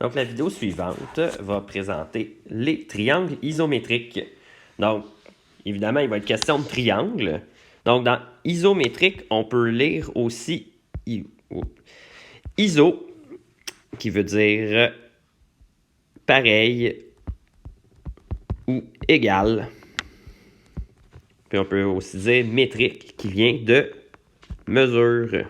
Donc, la vidéo suivante va présenter les triangles isométriques. Donc, évidemment, il va être question de triangles. Donc, dans isométrique, on peut lire aussi iso, qui veut dire pareil ou égal. Puis on peut aussi dire métrique, qui vient de mesure.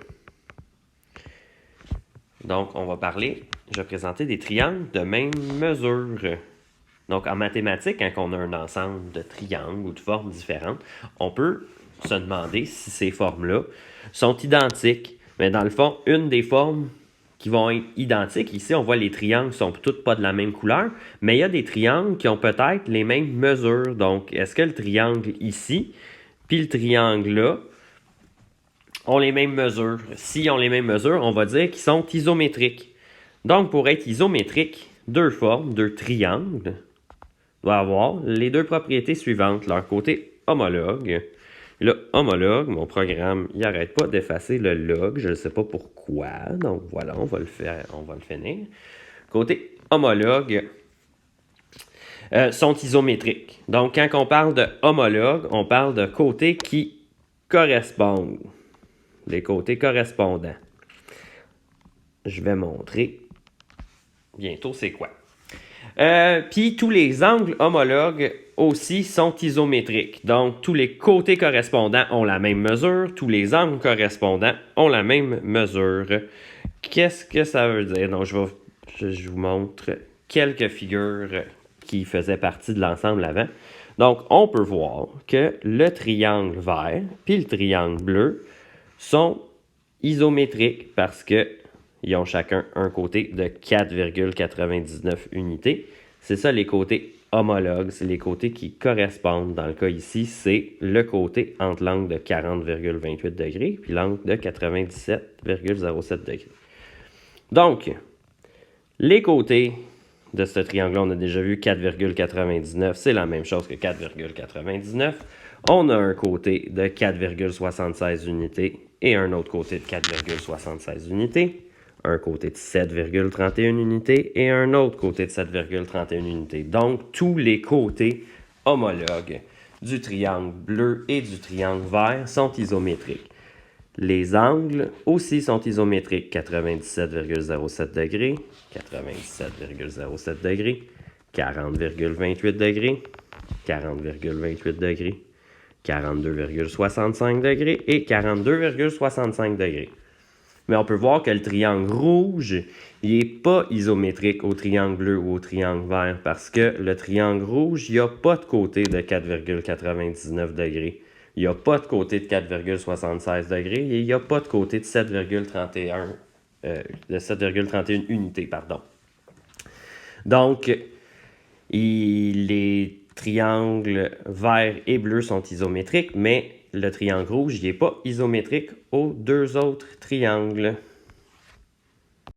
Donc, on va parler, je vais présenter des triangles de même mesure. Donc, en mathématiques, quand on a un ensemble de triangles ou de formes différentes, on peut se demander si ces formes-là sont identiques. Mais dans le fond, une des formes qui vont être identiques, ici, on voit les triangles ne sont toutes pas de la même couleur, mais il y a des triangles qui ont peut-être les mêmes mesures. Donc, est-ce que le triangle ici, puis le triangle là, ont les mêmes mesures? S'ils ont les mêmes mesures, on va dire qu'ils sont isométriques. Donc, pour être isométrique, deux formes, deux triangles, doit avoir les deux propriétés suivantes. Leur côté homologue. Le homologue, mon programme, il n'arrête pas d'effacer le log. Je ne sais pas pourquoi. Donc voilà, on va le faire, on va le finir. Côté homologue sont isométriques. Donc quand on parle de homologue, on parle de côtés qui correspondent. Les côtés correspondants. Je vais montrer bientôt c'est quoi. Puis tous les angles homologues aussi sont isométriques. Donc, tous les côtés correspondants ont la même mesure. Tous les angles correspondants ont la même mesure. Qu'est-ce que ça veut dire? Donc, je vous montre quelques figures qui faisaient partie de l'ensemble avant. Donc, on peut voir que le triangle vert puis le triangle bleu sont isométriques parce que ils ont chacun un côté de 4,99 unités. C'est ça les côtés homologues, c'est les côtés qui correspondent. Dans le cas ici, c'est le côté entre l'angle de 40,28 degrés puis l'angle de 97,07 degrés. Donc, les côtés de ce triangle-là, on a déjà vu 4,99, c'est la même chose que 4,99. On a un côté de 4,76 unités et un autre côté de 4,76 unités. Un côté de 7,31 unités et un autre côté de 7,31 unités. Donc, tous les côtés homologues du triangle bleu et du triangle vert sont isométriques. Les angles aussi sont isométriques. 97,07 degrés, 97,07 degrés, 40,28 degrés, 40,28 degrés, 42,65 degrés et 42,65 degrés. Mais on peut voir que le triangle rouge, il n'est pas isométrique au triangle bleu ou au triangle vert parce que le triangle rouge, il n'y a pas de côté de 4,99 degrés. Il n'y a pas de côté de 4,76 degrés et il n'y a pas de côté de 7,31 unités. Pardon. Donc, les triangles vert et bleu sont isométriques, mais le triangle rouge, il n'est pas isométrique aux deux autres triangles.